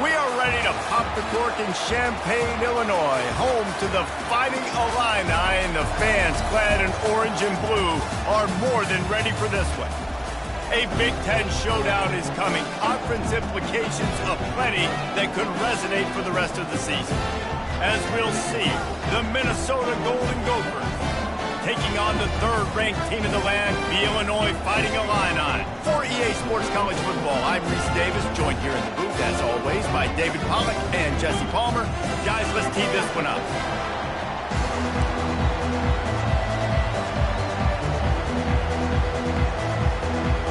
We are ready to pop the cork in Champaign, Illinois, home to the Fighting Illini, and the fans clad in orange and blue are more than ready for this one. A Big Ten showdown is coming, conference implications aplenty that could resonate for the rest of the season. As we'll see, the Minnesota Golden Gophers taking on the third-ranked team in the land, the Illinois Fighting Illini. For EA Sports College Football, I'm Reese Davis, joined here in the booth, as always, by David Pollack and Jesse Palmer. Guys, let's tee this one up.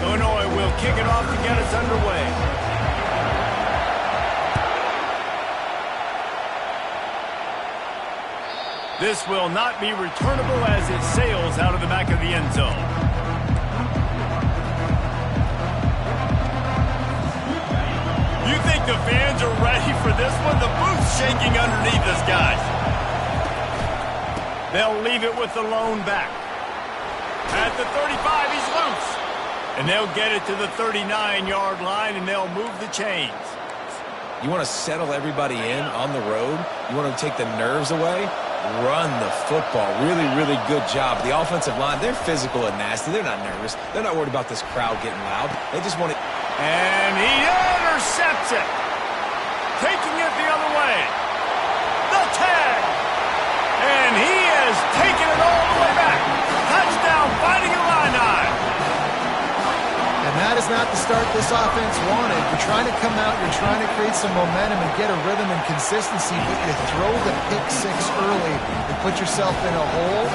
Illinois will kick it off to get us underway. This will not be returnable as it sails out of the back of the end zone. You think the fans are ready for this one? The booth's shaking underneath us, guys. They'll leave it with the lone back. At the 35, he's loose. And they'll get it to the 39-yard line, and they'll move the chains. You want to settle everybody in on the road? You want to take the nerves away? Run the football. Really, really good job. The offensive line, they're physical and nasty. They're not nervous. They're not worried about this crowd getting loud. They just want to... And he intercepts it. Taking it the other way. The tag. And he has taken it all the way back. Touchdown, Fighting Illini. And that is not the start this offense wanted. You're trying to come out, you're trying to create some momentum and get a rhythm and consistency, but you throw the pick six early and put yourself in a hole.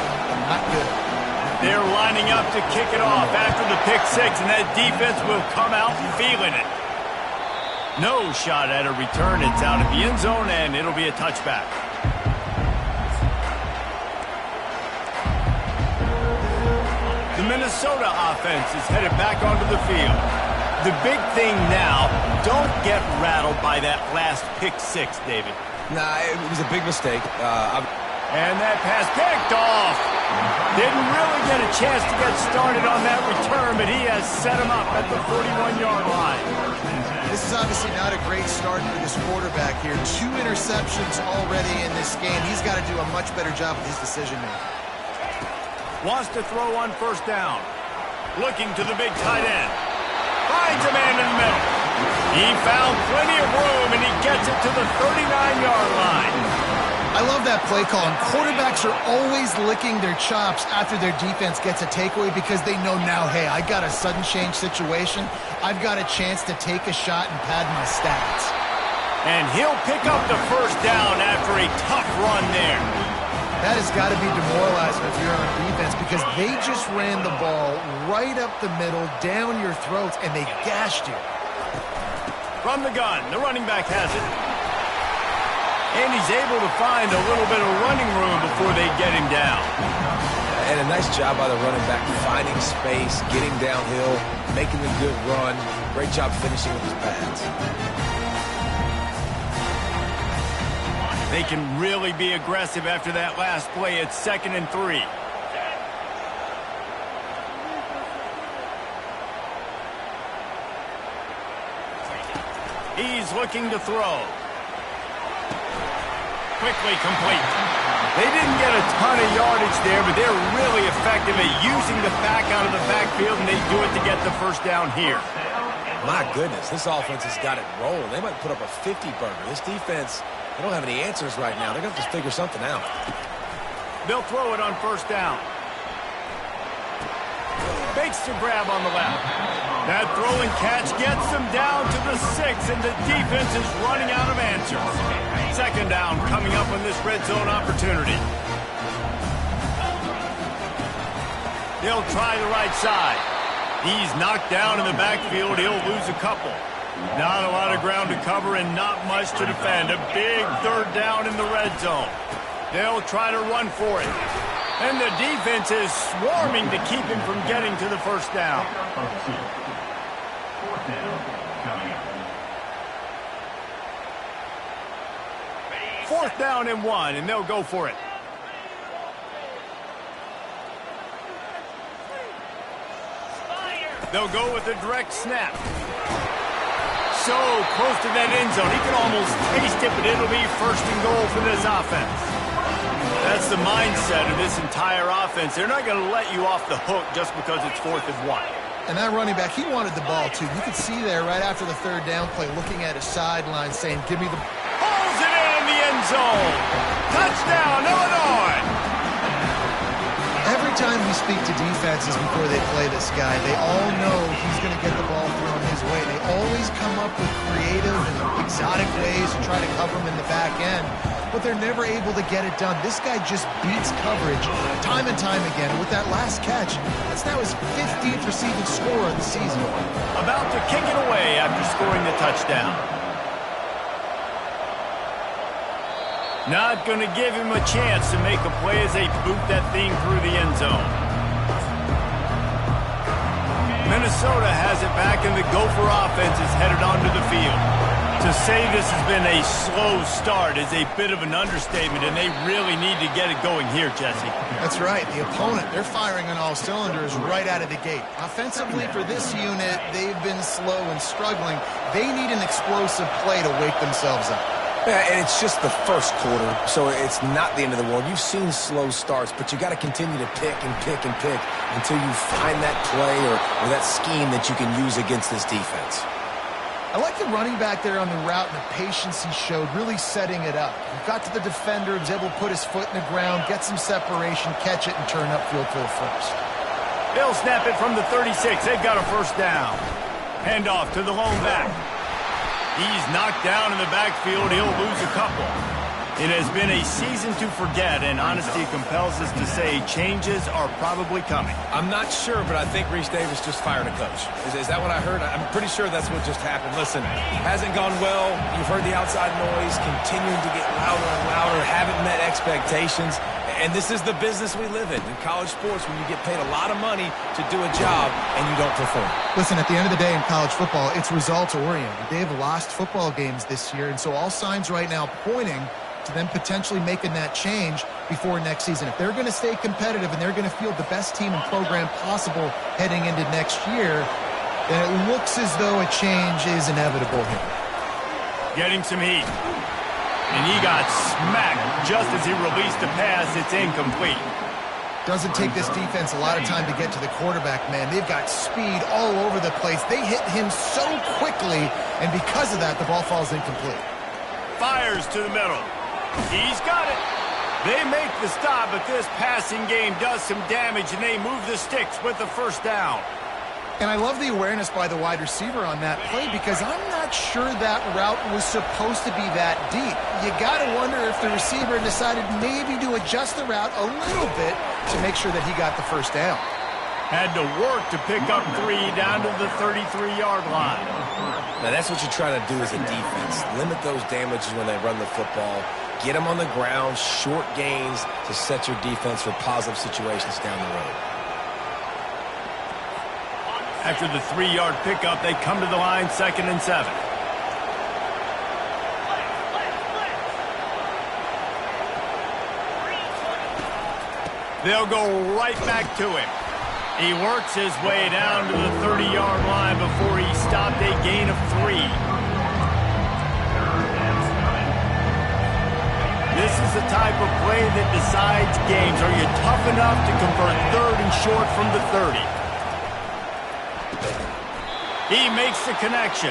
Not good. They're lining up to kick it off after the pick six, and that defense will come out feeling it. No shot at a return. It's out of the end zone, and it'll be a touchback. The Minnesota offense is headed back onto the field. The big thing now, don't get rattled by that last pick six, David. Nah, it was a big mistake. And that pass picked off. Didn't really get a chance to get started on that return, but he has set him up at the 41-yard line. This is obviously not a great start for this quarterback here. 2 interceptions already in this game. He's got to do a much better job with his decision-making. Wants to throw on first down. Looking to the big tight end. Finds a man in the middle. He found plenty of room, and he gets it to the 39-yard line. I love that play call, and quarterbacks are always licking their chops after their defense gets a takeaway because they know now, hey, I got a sudden change situation. I've got a chance to take a shot and pad my stats. And he'll pick up the first down after a tough run there. That has got to be demoralizing if you're on defense because they just ran the ball right up the middle, down your throats, and they gashed you. From the gun, the running back has it. And he's able to find a little bit of running room before they get him down. And a nice job by the running back, finding space, getting downhill, making a good run. Great job finishing with his pads. They can really be aggressive after that last play. It's 2nd and 3. He's looking to throw. Quickly complete. They didn't get a ton of yardage there, but they're really effective at using the back out of the backfield, and they do it to get the first down here. My goodness, this offense has got it rolling. They might put up a 50-burger. This defense... they don't have any answers right now. They're going to have to figure something out. They'll throw it on first down. Fakes to grab on the left. That throw and catch gets them down to the 6, and the defense is running out of answers. 2nd down coming up on this red zone opportunity. They'll try the right side. He's knocked down in the backfield. He'll lose a couple. Not a lot of ground to cover and not much to defend. A big third down in the red zone. They'll try to run for it. And the defense is swarming to keep him from getting to the first down. Fourth down and 1, and they'll go for it. They'll go with a direct snap. So close to that end zone. He can almost taste it, but it'll be first and goal for this offense. That's the mindset of this entire offense. They're not going to let you off the hook just because it's 4th and 1. And that running back, he wanted the ball, too. You could see there right after the third down play, looking at his sideline, saying, give me the... Pulls it in the end zone. Touchdown, Illinois. Every time we speak to defenses before they play this guy, they all know he's going to get the ball thrown his way. They always come up with creative and exotic ways to try to cover him in the back end, but they're never able to get it done. This guy just beats coverage time and time again. With that last catch, that's now his 15th receiving score of the season. About to kick it away after scoring the touchdown. Not going to give him a chance to make a play as they boot that thing through the end zone. Minnesota has it back, and the Gopher offense is headed onto the field. To say this has been a slow start is a bit of an understatement, and they really need to get it going here, Jesse. That's right. The opponent, they're firing on all cylinders right out of the gate. Offensively, for this unit, they've been slow and struggling. They need an explosive play to wake themselves up. Yeah, and it's just the first quarter, so it's not the end of the world. You've seen slow starts, but you got to continue to pick and pick and pick until you find that play or that scheme that you can use against this defense. I like the running back there on the route and the patience he showed, really setting it up. He got to the defender, was able to put his foot in the ground, get some separation, catch it, and turn upfield for the first. They'll snap it from the 36. They've got a first down. Handoff to the lone back. He's knocked down in the backfield. He'll lose a couple. It has been a season to forget, and honesty compels us to say changes are probably coming. I'm not sure, but I think Reese Davis just fired a coach. Is that what I heard? I'm pretty sure that's what just happened. Listen, hasn't gone well. You've heard the outside noise, continuing to get louder and louder, haven't met expectations. And this is the business we live in college sports, when you get paid a lot of money to do a job and you don't perform. Listen, at the end of the day in college football, it's results-oriented. They have lost football games this year, and so all signs right now pointing to them potentially making that change before next season. If they're going to stay competitive and they're going to field the best team and program possible heading into next year, then it looks as though a change is inevitable here. Getting some heat. And he got smacked just as he released the pass. It's incomplete. Doesn't take this defense a lot of time to get to the quarterback, man. They've got speed all over the place. They hit him so quickly, and because of that, the ball falls incomplete. Fires to the middle. He's got it. They make the stop, but this passing game does some damage, and they move the sticks with the first down. And I love the awareness by the wide receiver on that play, because I'm not sure that route was supposed to be that deep. You got to wonder if the receiver decided maybe to adjust the route a little bit to make sure that he got the first down. Had to work to pick up 3 down to the 33-yard line. Now, that's what you try to do as a defense. Limit those damages when they run the football. Get them on the ground, short gains to set your defense for positive situations down the road. After the 3-yard pickup, they come to the line, 2nd and 7. They'll go right back to him. He works his way down to the 30-yard line before he stopped, a gain of 3. This is the type of play that decides games. Are you tough enough to convert 3rd and short from the 30? He makes the connection.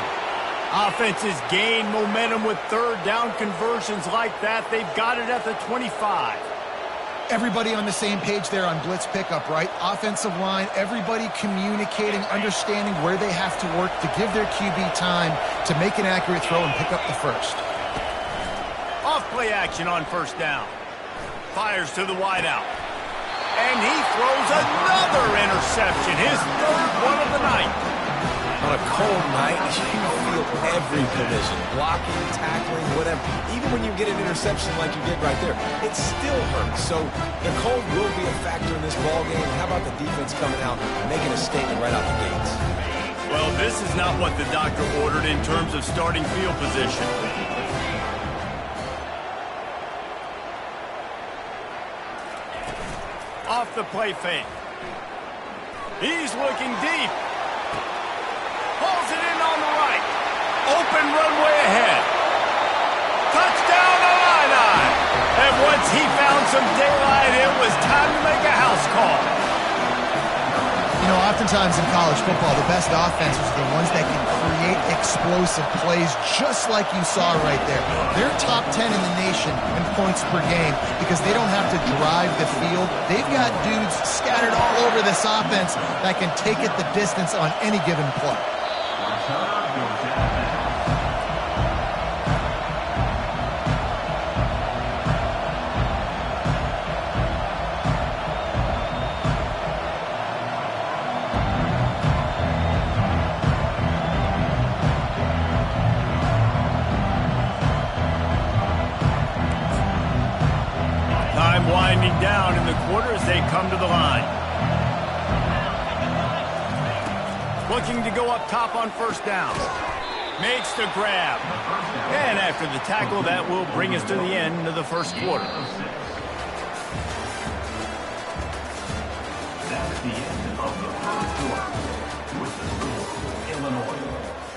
Offenses gain momentum with 3rd down conversions like that. They've got it at the 25. Everybody on the same page there on blitz pickup, right? Offensive line, everybody communicating, understanding where they have to work to give their QB time to make an accurate throw and pick up the first. Off play action on 1st down. Fires to the wideout. And he throws another interception, his third one of the night. On a cold night, you feel every collision, blocking, tackling, whatever. Even when you get an interception like you did right there, it still hurts. So the cold will be a factor in this ball game. How about the defense coming out and making a statement right out the gates? Well, this is not what the doctor ordered in terms of starting field position. Off the play fake. He's looking deep. Pulls it in on the right. Open runway ahead. Touchdown Illini. And once he found some daylight, it was time to make a house call. You know, oftentimes in college football, the best offenses are the ones that can create explosive plays just like you saw right there. They're top 10 in the nation in points per game because they don't have to drive the field. They've got dudes scattered all over this offense that can take it the distance on any given play. Time winding down in the quarter as they come to the line. Looking to go up top on first down. Makes the grab. And after the tackle, that will bring us to the end of the first quarter. That's the end of the first quarter. With the score, Illinois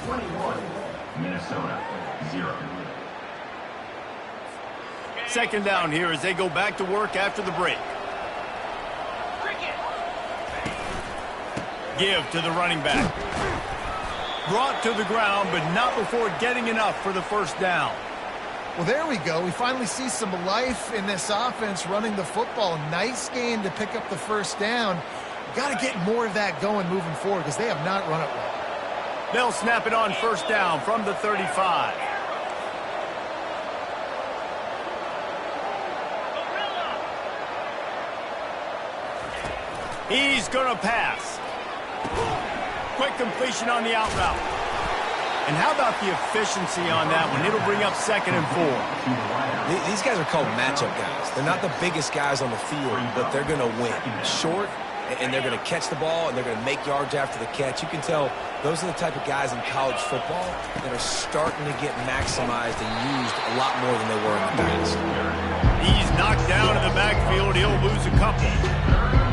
21, Minnesota 0. Second down here as they go back to work after the break. Give to the running back. Brought to the ground, but not before getting enough for the first down. Well, there we go. We finally see some life in this offense running the football. Nice gain to pick up the first down. Got to get more of that going moving forward because they have not run it well. They'll snap it on first down from the 35. He's going to pass. Quick completion on the out route. And how about the efficiency on that one? It'll bring up 2nd and 4. These guys are called matchup guys. They're not the biggest guys on the field, but they're going to win. Short, and they're going to catch the ball, and they're going to make yards after the catch. You can tell those are the type of guys in college football that are starting to get maximized and used a lot more than they were in the past. He's knocked down in the backfield. He'll lose a couple.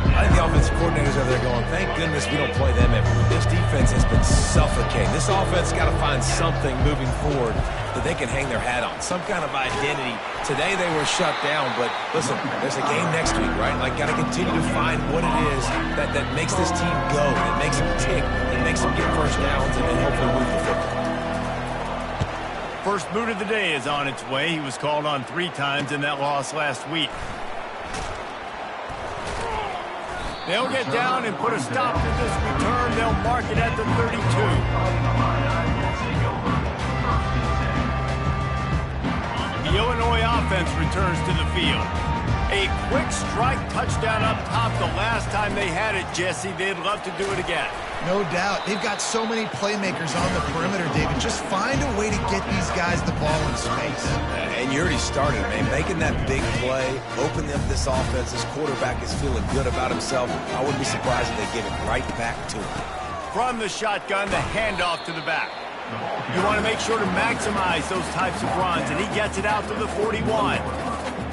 I think the offensive coordinators over there going, thank goodness we don't play them every week. This defense has been suffocating. This offense got to find something moving forward that they can hang their hat on, some kind of identity. Today they were shut down, but listen, there's a game next week, right? Like, got to continue to find what it is that makes this team go, that makes them tick, that makes them get first downs, and then hopefully move the football. First boot of the day is on its way. He was called on 3 times in that loss last week. They'll get down and put a stop to this return. They'll mark it at the 32. The Illinois offense returns to the field. A quick strike touchdown up top the last time they had it, Jesse. They'd love to do it again. No doubt. They've got so many playmakers on the perimeter, David. Just find a way to get these guys the ball in space. And you already started, man. Making that big play, opening up this offense. This quarterback is feeling good about himself. I wouldn't be surprised if they give it right back to him. From the shotgun, the handoff to the back. You want to make sure to maximize those types of runs, and he gets it out to the 41.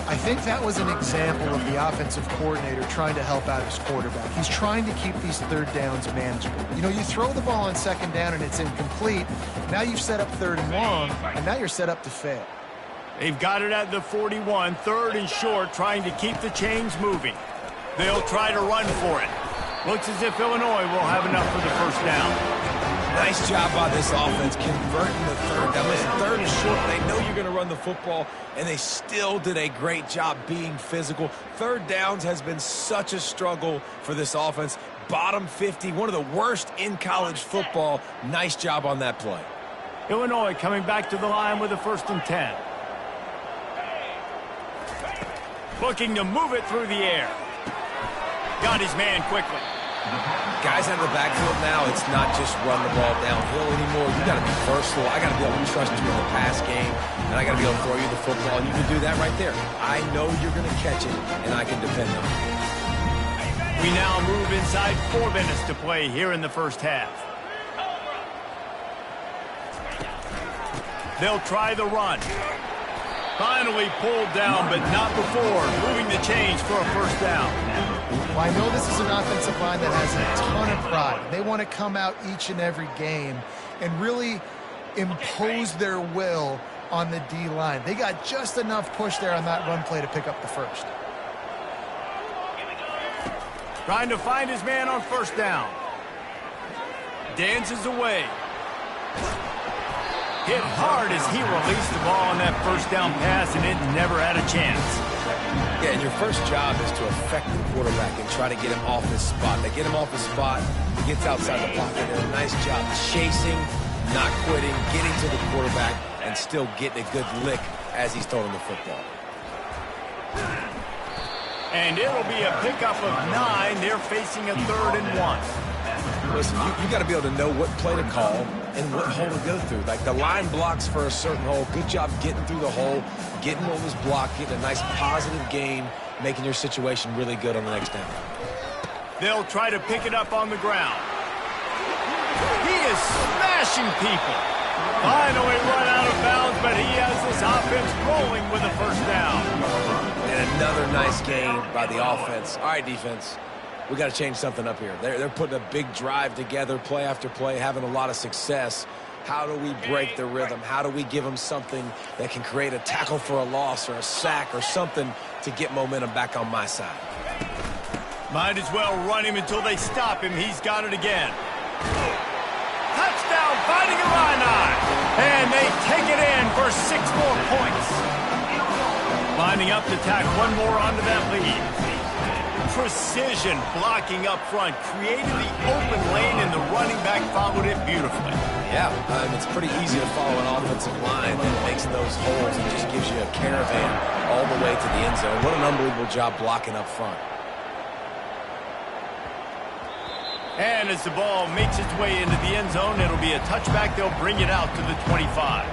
I think that was an example of the offensive coordinator trying to help out his quarterback. He's trying to keep these third downs manageable. You know, you throw the ball on second down and it's incomplete. Now you've set up 3rd and long, and now you're set up to fail. They've got it at the 41, 3rd and short, trying to keep the chains moving. They'll try to run for it. Looks as if Illinois will have enough for the first down. Nice job by this offense converting the 3rd down. Listen, 3rd and short, they know you're going to run the football, and they still did a great job being physical. 3rd downs has been such a struggle for this offense. Bottom 50, one of the worst in college football. Nice job on that play. Illinois coming back to the line with a 1st and 10. Looking to move it through the air. Got his man quickly. Guys out of the backfield now, it's not just run the ball downhill anymore. You got to be versatile. I got to be able to trust you in the pass game, and I got to be able to throw you the football, and you can do that right there. I know you're going to catch it, and I can depend on it. We now move inside 4 minutes to play here in the first half. They'll try the run. Finally pulled down, but not before moving the chains for a first down. Well, I know this is an offensive line that has a ton of pride. They want to come out each and every game and really impose their will on the D-line. They got just enough push there on that run play to pick up the first. Trying to find his man on first down. Dances away. Hit hard as he released the ball on that first down pass, and it never had a chance. Yeah, and your first job is to affect the quarterback and try to get him off his spot. They get him off his spot, he gets outside the pocket. They do a nice job chasing, not quitting, getting to the quarterback, and still getting a good lick as he's throwing the football. And it'll be a pickup of 9. They're facing a 3rd and 1. Listen, you got to be able to know what play to call and what hole to go through. Like the line blocks for a certain hole. Good job getting through the hole, getting what was blocked, getting a nice positive gain, making your situation really good on the next down. They'll try to pick it up on the ground. He is smashing people. Finally run out of bounds, but he has this offense rolling with a first down. And another nice gain by the offense. All right, defense. We got to change something up here. They're putting a big drive together, play after play, having a lot of success. How do we break the rhythm? How do we give them something that can create a tackle for a loss or a sack or something to get momentum back on my side? Might as well run him until they stop him. He's got it again. Touchdown, Fighting Illini. And they take it in for 6 more points. Lining up to tack one more onto that lead. Precision blocking up front, created the open lane, and the running back followed it beautifully. Yeah, it's pretty easy to follow an offensive line that makes those holes and just gives you a caravan all the way to the end zone. What an unbelievable job blocking up front. And as the ball makes its way into the end zone, it'll be a touchback. They'll bring it out to the 25.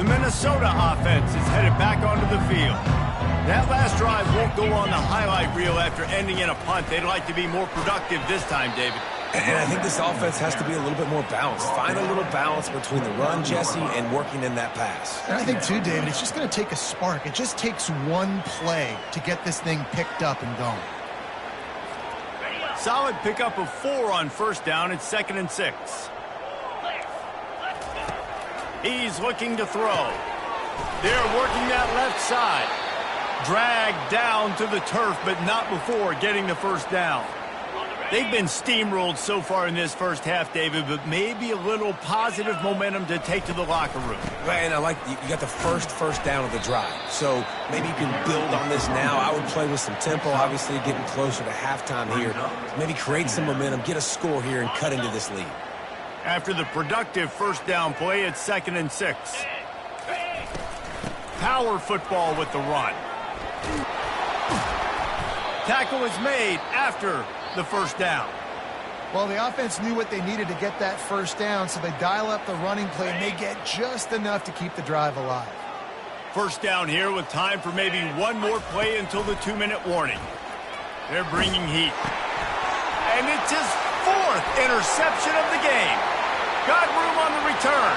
Minnesota offense is headed back onto the field. That last drive won't go on the highlight reel after ending in a punt. They'd like to be more productive this time, David. And I think this offense has to be a little bit more balanced. Find a little balance between the run, Jesse, and working in that pass. And I think, too, David, it's just going to take a spark. It just takes one play to get this thing picked up and going. Solid pickup of 4 on first down. It's 2nd and 6. He's looking to throw. They're working that left side. Dragged down to the turf, but not before getting the first down. They've been steamrolled so far in this first half, David, but maybe a little positive momentum to take to the locker room. And I like you got the first down of the drive. So maybe you can build on this now. I would play with some tempo, obviously getting closer to halftime here. Maybe create some momentum, get a score here, and cut into this lead. After the productive first down play, it's 2nd and 6. Power football with the run. Tackle is made after the first down. Well, the offense knew what they needed to get that first down, so they dial up the running play, and they get just enough to keep the drive alive. First down here with time for maybe one more play until the 2-minute warning. They're bringing heat. And it's his 4th interception of the game. Got room on the return.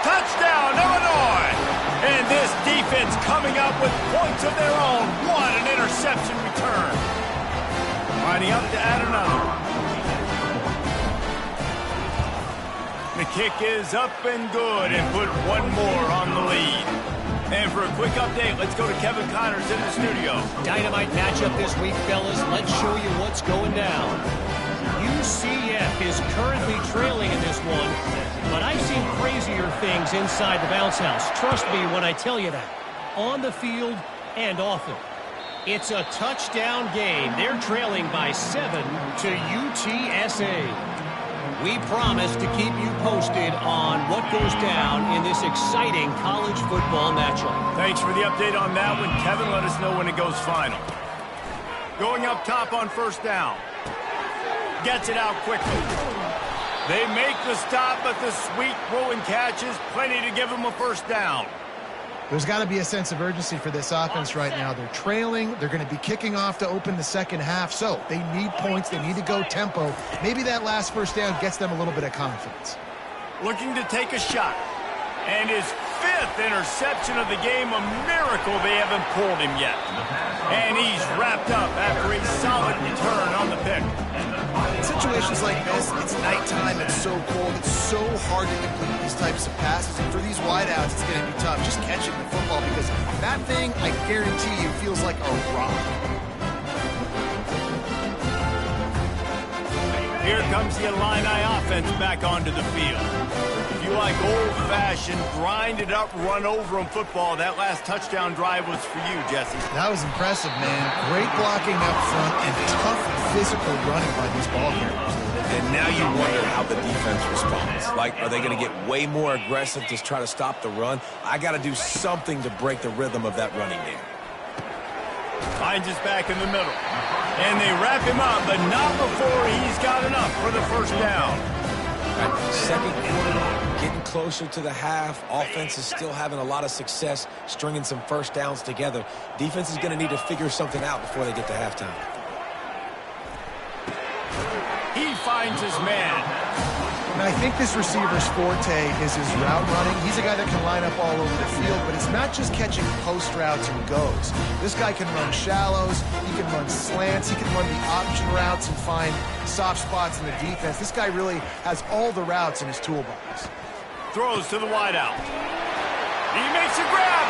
Touchdown, Illinois! And this defense coming up with points of their own. What an interception return. Lining up to add another. The kick is up and good and put one more on the lead. And for a quick update, let's go to Kevin Connors in the studio. Dynamite matchup this week, fellas. Let's show you what's going down. UCF is currently trailing in this one, but I've seen crazier things inside the bounce house. Trust me when I tell you that. On the field and off it. It's a touchdown game. They're trailing by 7 to UTSA. We promise to keep you posted on what goes down in this exciting college football matchup. Thanks for the update on that one, Kevin. Let us know when it goes final. Going up top on first down. Gets it out quickly. They make the stop, but the sweet throw and catch is plenty to give them a first down. There's got to be a sense of urgency for this offense right now. They're trailing. They're going to be kicking off to open the second half. So they need points. They need to go tempo. Maybe that last first down gets them a little bit of confidence. Looking to take a shot. And his 5th interception of the game. A miracle they haven't pulled him yet. And he's wrapped up after a solid return on the pick. In situations like this, it's nighttime, it's so cold, it's so hard to complete these types of passes. And for these wideouts, it's going to be tough just catching the football because that thing, I guarantee you, feels like a rock. Here comes the Illini offense back onto the field. If you like old-fashioned, grinded-up, run-over-'em football, that last touchdown drive was for you, Jesse. That was impressive, man. Great blocking up front and tough physical running by these ball carriers. And now you wonder how the defense responds. Like, are they going to get way more aggressive to try to stop the run? I got to do something to break the rhythm of that running game. Finds his back in the middle. And they wrap him up, but not before he's got enough for the first down. Right, second quarter, getting closer to the half. Offense is still having a lot of success stringing some first downs together. Defense is going to need to figure something out before they get to halftime. He finds his man. And I think this receiver's forte is his route running. He's a guy that can line up all over the field, but it's not just catching post routes and goes. This guy can run shallows, he can run slants, he can run the option routes and find soft spots in the defense. This guy really has all the routes in his toolbox. Throws to the wideout. He makes a grab.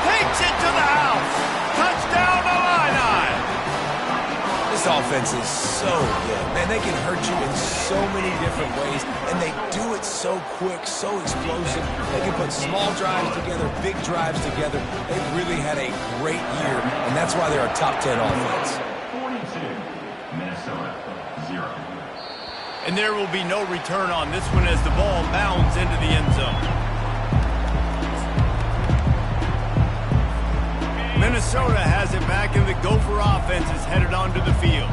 Takes it to the house. Touchdown, Illini. This offense is so good. Man, they can hurt you in so many different ways, and they do it so quick, so explosive. They can put small drives together, big drives together. They've really had a great year, and that's why they're a top 10 offense. 42, Minnesota, 0. And there will be no return on this one as the ball bounds into the end zone. Minnesota has it back, and the Gopher offense is headed onto the field.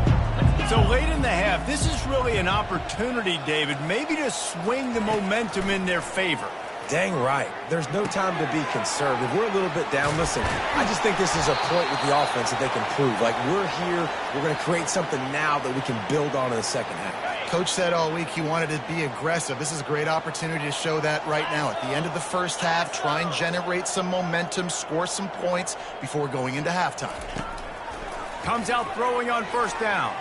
So late in the half, this is really an opportunity, David, maybe to swing the momentum in their favor. Dang right. There's no time to be conservative. We're a little bit down. Listen, I just think this is a point with the offense that they can prove. Like, we're here, we're going to create something now that we can build on in the second half. Coach said all week he wanted to be aggressive. This is a great opportunity to show that right now. At the end of the first half, try and generate some momentum, score some points before going into halftime. Comes out throwing on first down.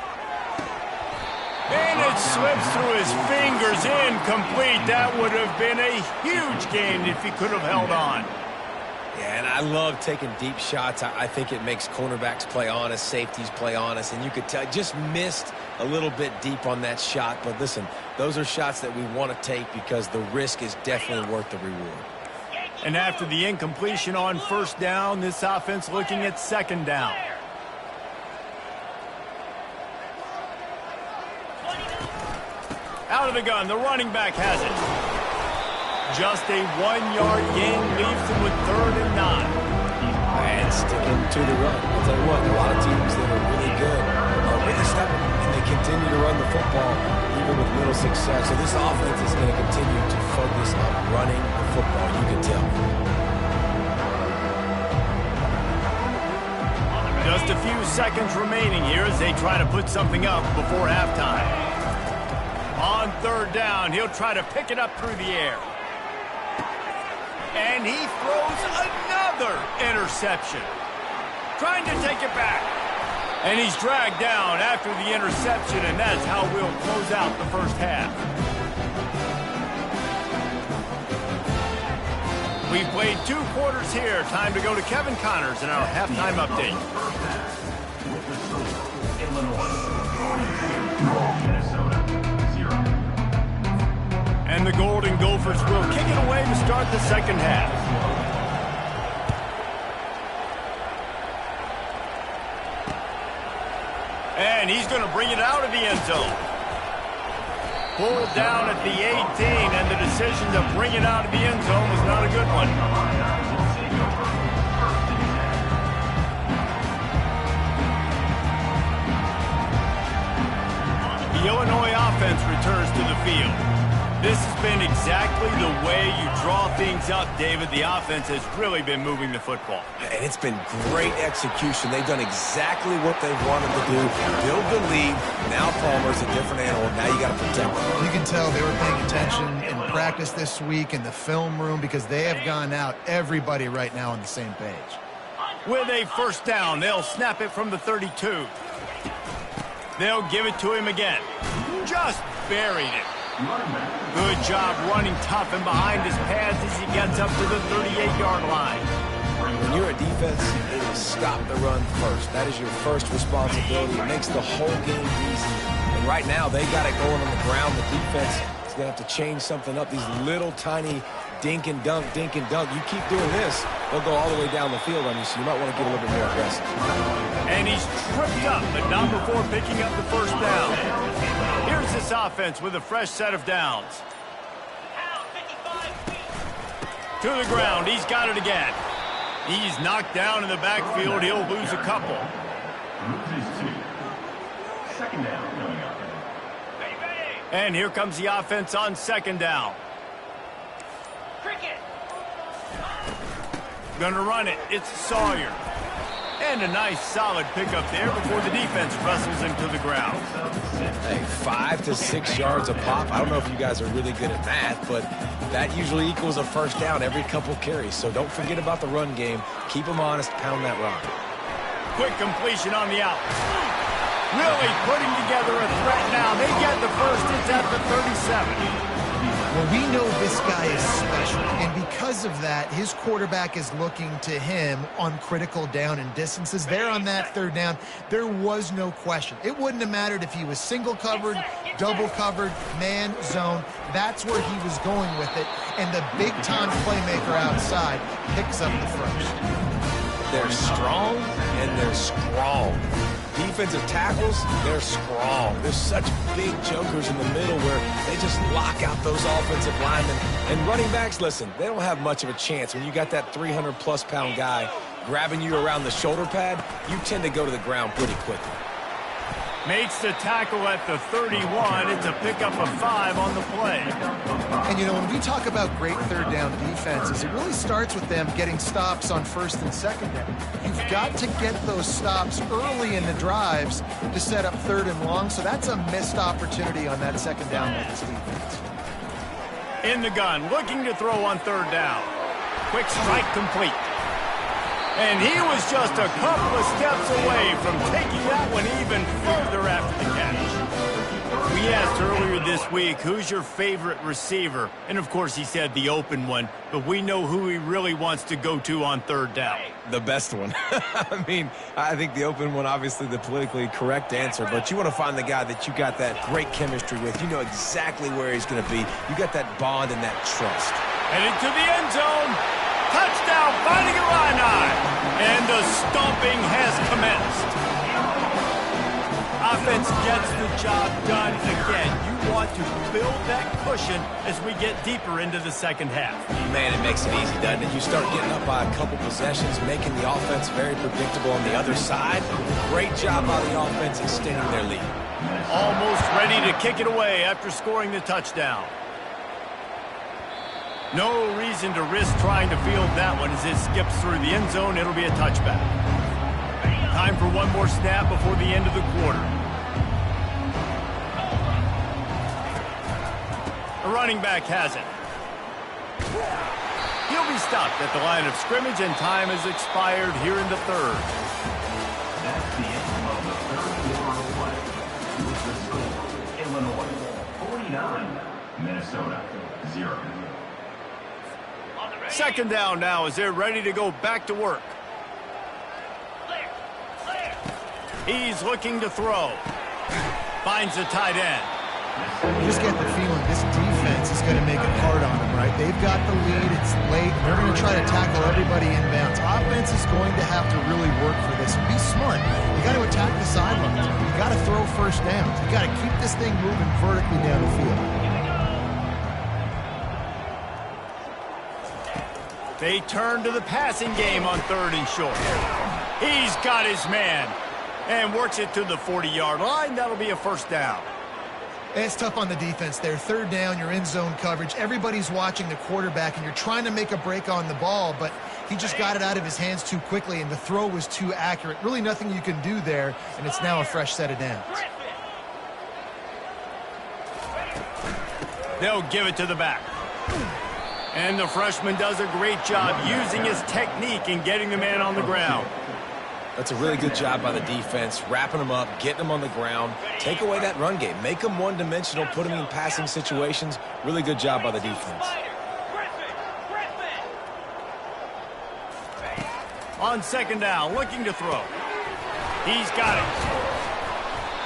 And it slips through his fingers, incomplete. That would have been a huge gain if he could have held on. Yeah, and I love taking deep shots. I think it makes cornerbacks play honest, safeties play honest, and you could tell just missed a little bit deep on that shot. But listen, those are shots that we want to take because the risk is definitely worth the reward. And after the incompletion on first down, this offense looking at second down. Out of the gun, the running back has it. Just a 1-yard gain leaves them with 3rd and 9. And sticking to the run. I'll tell you what, a lot of teams that are really good are really stubborn, and they continue to run the football even with little success. So this offense is going to continue to focus on running the football, you can tell. Just a few seconds remaining here as they try to put something up before halftime. On 3rd down, he'll try to pick it up through the air. And he throws another interception. Trying to take it back. And he's dragged down after the interception, and that's how we'll close out the first half. We've played 2 quarters here. Time to go to Kevin Connors in our halftime update. And the Golden Gophers will kick it away to start the second half. And he's going to bring it out of the end zone. Pulled down at the 18, and the decision to bring it out of the end zone was not a good one. The Illinois offense returns to the field. This has been exactly the way you draw things up, David. The offense has really been moving the football. And it's been great execution. They've done exactly what they wanted to do. Build the lead. Now Palmer's a different animal. Now you got to protect him. You can tell they were paying attention in practice this week in the film room because they have gone out, everybody right now on the same page. With a first down, they'll snap it from the 32. They'll give it to him again. Just buried it. Good job running tough and behind his pads as he gets up to the 38-yard line. When you're a defense, it is stop the run first. That is your first responsibility. It makes the whole game easy. And right now, they got it going on the ground. The defense is going to have to change something up. These little tiny dink and dunk, dink and dunk. You keep doing this, they'll go all the way down the field on you, so you might want to get a little bit more aggressive. And he's tripped up, but not before picking up the first down. Here's this offense with a fresh set of downs. To the ground, he's got it again. He's knocked down in the backfield. He'll lose a couple. Second down coming up. And here comes the offense on second down. Gonna run it. It's Sawyer. And a nice solid pickup there before the defense wrestles him to the ground. Hey, 5 to 6 yards a pop. I don't know if you guys are really good at math, but that usually equals a first down every couple carries. So don't forget about the run game. Keep them honest. Pound that rock. Quick completion on the out. Really putting together a threat now. They get the first. It's at the 37. Well, we know this guy is special, and because of that, his quarterback is looking to him on critical down and distances. There on that third down, there was no question. It wouldn't have mattered if he was single covered, double covered, man, zone. That's where he was going with it, and the big-time playmaker outside picks up the first. They're strong, and they're strong. Defensive tackles, they're strong. There's such big jokers in the middle where they just lock out those offensive linemen. And running backs, listen, they don't have much of a chance. When you got that 300-plus pound guy grabbing you around the shoulder pad, you tend to go to the ground pretty quickly. Makes the tackle at the 31. It's a pickup of 5 on the play. And, you know, when we talk about great third down defenses, it really starts with them getting stops on first and second down. You've got to get those stops early in the drives to set up third and long, so that's a missed opportunity on that second down by this defense. In the gun, looking to throw on third down. Quick strike complete. And he was just a couple of steps away from taking that one even further after the catch. We asked earlier this week, who's your favorite receiver? And, of course, he said the open one, but we know who he really wants to go to on third down. The best one. I mean, I think the open one, obviously the politically correct answer, but you want to find the guy that you got that great chemistry with. You know exactly where he's going to be. You got that bond and that trust. Heading to the end zone. Touchdown, Fighting Illini. And the stomping has commenced. Offense gets the job done again. You want to build that cushion as we get deeper into the second half. Man, it makes it easy, doesn't it? You start getting up by a couple possessions, making the offense very predictable on the other side. Great job by the offense extending their lead. Almost ready to kick it away after scoring the touchdown. No reason to risk trying to field that one as it skips through the end zone. It'll be a touchback. Time for one more snap before the end of the quarter. The running back has it. He'll be stopped at the line of scrimmage, and time has expired here in the third. That's the end of the third quarter of play. With the score, Illinois 49, Minnesota 0. Second down now as they're ready to go back to work. He's looking to throw. Finds the tight end. You just get the feeling this defense is going to make it hard on him right? They've got the lead. It's late. They're going to try to tackle everybody inbounds. Offense is going to have to really work for this. Be smart. You got to attack the sidelines. You got to throw first downs. You got to keep this thing moving vertically down the field. They turn to the passing game on 3rd and short. He's got his man and works it to the 40-yard line. That'll be a first down. It's tough on the defense there. 3rd down, you're in zone coverage. Everybody's watching the quarterback, and you're trying to make a break on the ball, but he just got it out of his hands too quickly, and the throw was too accurate. Really nothing you can do there, and it's now a fresh set of downs. They'll give it to the back. And the freshman does a great job using his technique and getting the man on the ground. That's a really good job by the defense, wrapping them up, getting them on the ground. Take away that run game. Make them one-dimensional, put them in passing situations. Really good job by the defense. On 2nd down, looking to throw. He's got it.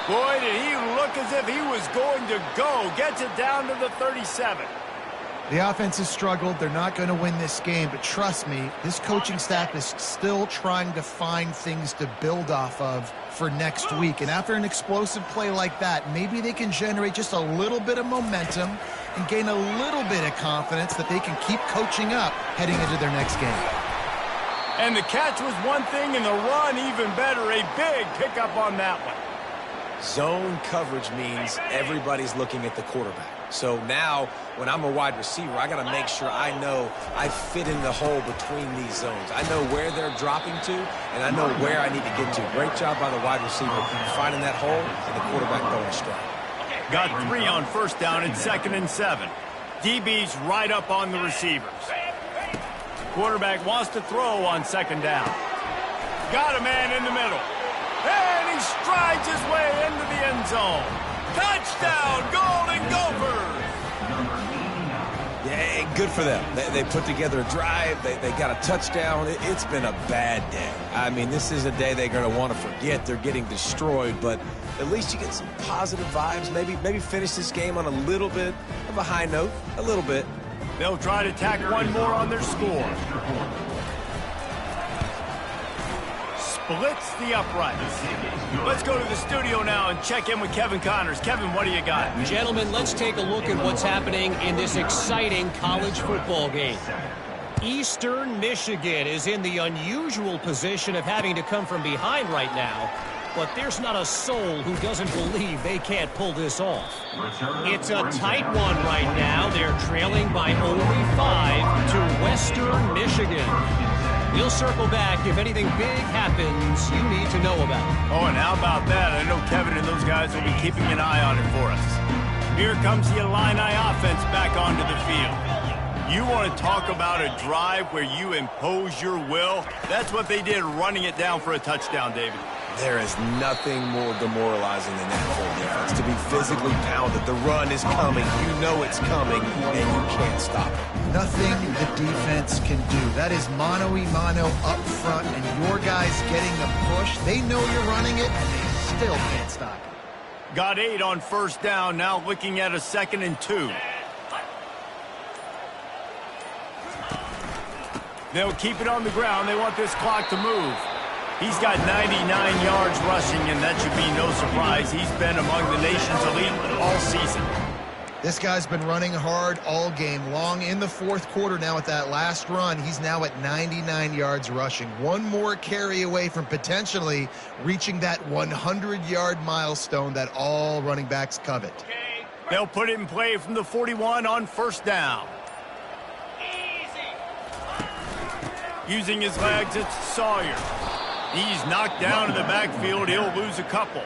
Boy, did he look as if he was going to go. Gets it down to the 37. The offense has struggled. They're not going to win this game, but trust me, this coaching staff is still trying to find things to build off of for next week. And after an explosive play like that, maybe they can generate just a little bit of momentum and gain a little bit of confidence that they can keep coaching up heading into their next game. And the catch was one thing, and the run even better. A big pickup on that one. Zone coverage means everybody's looking at the quarterback. So now, when I'm a wide receiver, I got to make sure I know I fit in the hole between these zones. I know where they're dropping to, and I know where I need to get to. Great job by the wide receiver finding that hole, and the quarterback throwing straight. Got 3 on 1st down and 2nd and 7. DB's right up on the receivers. Quarterback wants to throw on 2nd down. Got a man in the middle. And he strides his way into the end zone. Touchdown, Golden Gophers! Yeah, good for them. They put together a drive. They got a touchdown. It's been a bad day. I mean, this is a day they're going to want to forget. They're getting destroyed, but at least you get some positive vibes. Maybe finish this game on a little bit of a high note, a little bit. They'll try to tack one more on their score. Splits the uprights. Let's go to the studio now and check in with Kevin Connors. Kevin, what do you got? Gentlemen, let's take a look at what's happening in this exciting college football game. Eastern Michigan is in the unusual position of having to come from behind right now, but there's not a soul who doesn't believe they can't pull this off. It's a tight one right now. They're trailing by only 5 to Western Michigan. We'll circle back if anything big happens you need to know about. Oh, and how about that? I know Kevin and those guys will be keeping an eye on it for us. Here comes the Illini offense back onto the field. You want to talk about a drive where you impose your will? That's what they did, running it down for a touchdown, David. There is nothing more demoralizing than that for a defense. To be physically pounded, the run is coming, you know it's coming, and you can't stop it. Nothing the defense can do. That is mano-a-mano up front, and your guys getting the push. They know you're running it, and they still can't stop it. Got 8 on 1st down, now looking at a 2nd and 2. They'll keep it on the ground. They want this clock to move. He's got 99 yards rushing, and that should be no surprise. He's been among the nation's elite all season. This guy's been running hard all game long. In the 4th quarter now at that last run, he's now at 99 yards rushing. One more carry away from potentially reaching that 100-yard milestone that all running backs covet. They'll put it in play from the 41 on 1st down. Using his legs, it's Sawyer. He's knocked down in the backfield. He'll lose a couple.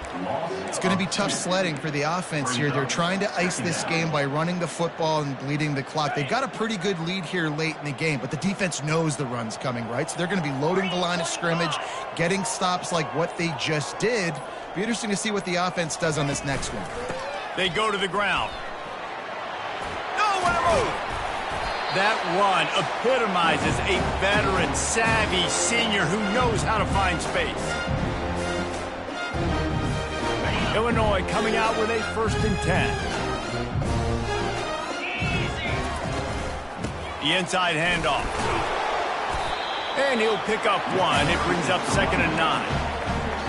It's going to be tough sledding for the offense here. They're trying to ice this game by running the football and bleeding the clock. They've got a pretty good lead here late in the game, but the defense knows the run's coming, right? So they're going to be loading the line of scrimmage, getting stops like what they just did. Be interesting to see what the offense does on this next one. They go to the ground. Nowhere to move. That run epitomizes a veteran, savvy senior who knows how to find space. Illinois coming out with a 1st and 10. The inside handoff. And he'll pick up one. It brings up 2nd and 9.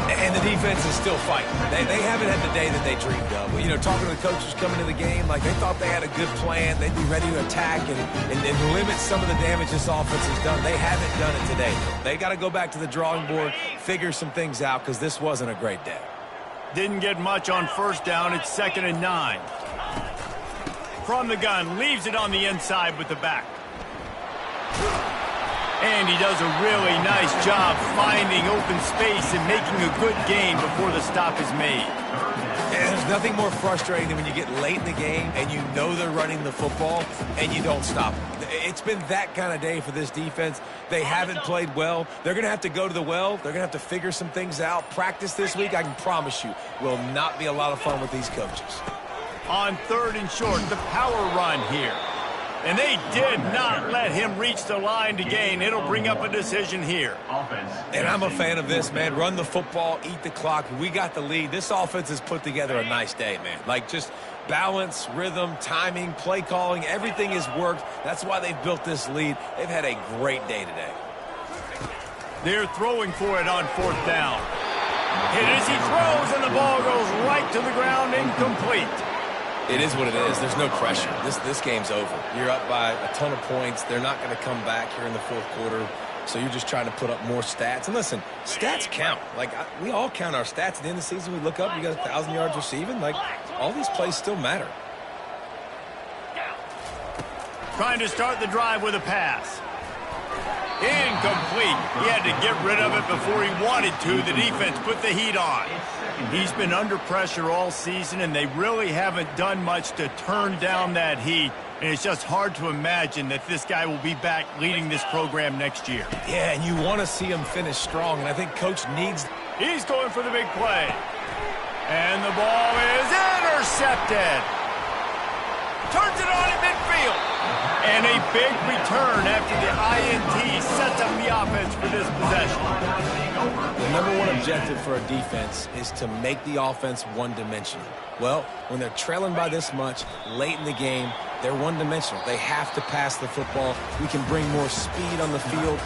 And the defense is still fighting. They haven't had the day that they dreamed of. You know, talking to the coaches coming to the game, like they thought they had a good plan. They'd be ready to attack and limit some of the damage this offense has done. They haven't done it today. They got to go back to the drawing board, figure some things out, because this wasn't a great day. Didn't get much on 1st down. It's 2nd and 9. From the gun, leaves it on the inside with the back. And he does a really nice job finding open space and making a good gain before the stop is made. And there's nothing more frustrating than when you get late in the game and you know they're running the football and you don't stop them. It's been that kind of day for this defense. They haven't played well. They're going to have to go to the well. They're going to have to figure some things out. Practice this week, I can promise you, will not be a lot of fun with these coaches. On 3rd and short, the power run here. And they did not let him reach the line to gain. It'll bring up a decision here. And I'm a fan of this, man. Run the football, eat the clock. We got the lead. This offense has put together a nice day, man. Like just balance, rhythm, timing, play calling, everything has worked. That's why they've built this lead. They've had a great day today. They're throwing for it on 4th down. Hit as he throws, and the ball goes right to the ground, incomplete. It is what it is. There's no pressure. This game's over. You're up by a ton of points. They're not going to come back here in the 4th quarter, so you're just trying to put up more stats. And listen, stats count. Like, we all count our stats. At the end of the season, we look up, you got 1,000 yards receiving. Like, all these plays still matter. Trying to start the drive with a pass. Incomplete. He had to get rid of it before he wanted to. The defense put the heat on. He's been under pressure all season, and they really haven't done much to turn down that heat. And it's just hard to imagine that this guy will be back leading this program next year. Yeah, and you want to see him finish strong, and I think Coach needs... He's going for the big play. And the ball is intercepted. Turns it on at midfield. And a big return after the INT sets up the offense for this possession. The number one objective for a defense is to make the offense one-dimensional. Well, when they're trailing by this much, late in the game, they're one-dimensional. They have to pass the football. We can bring more speed on the field.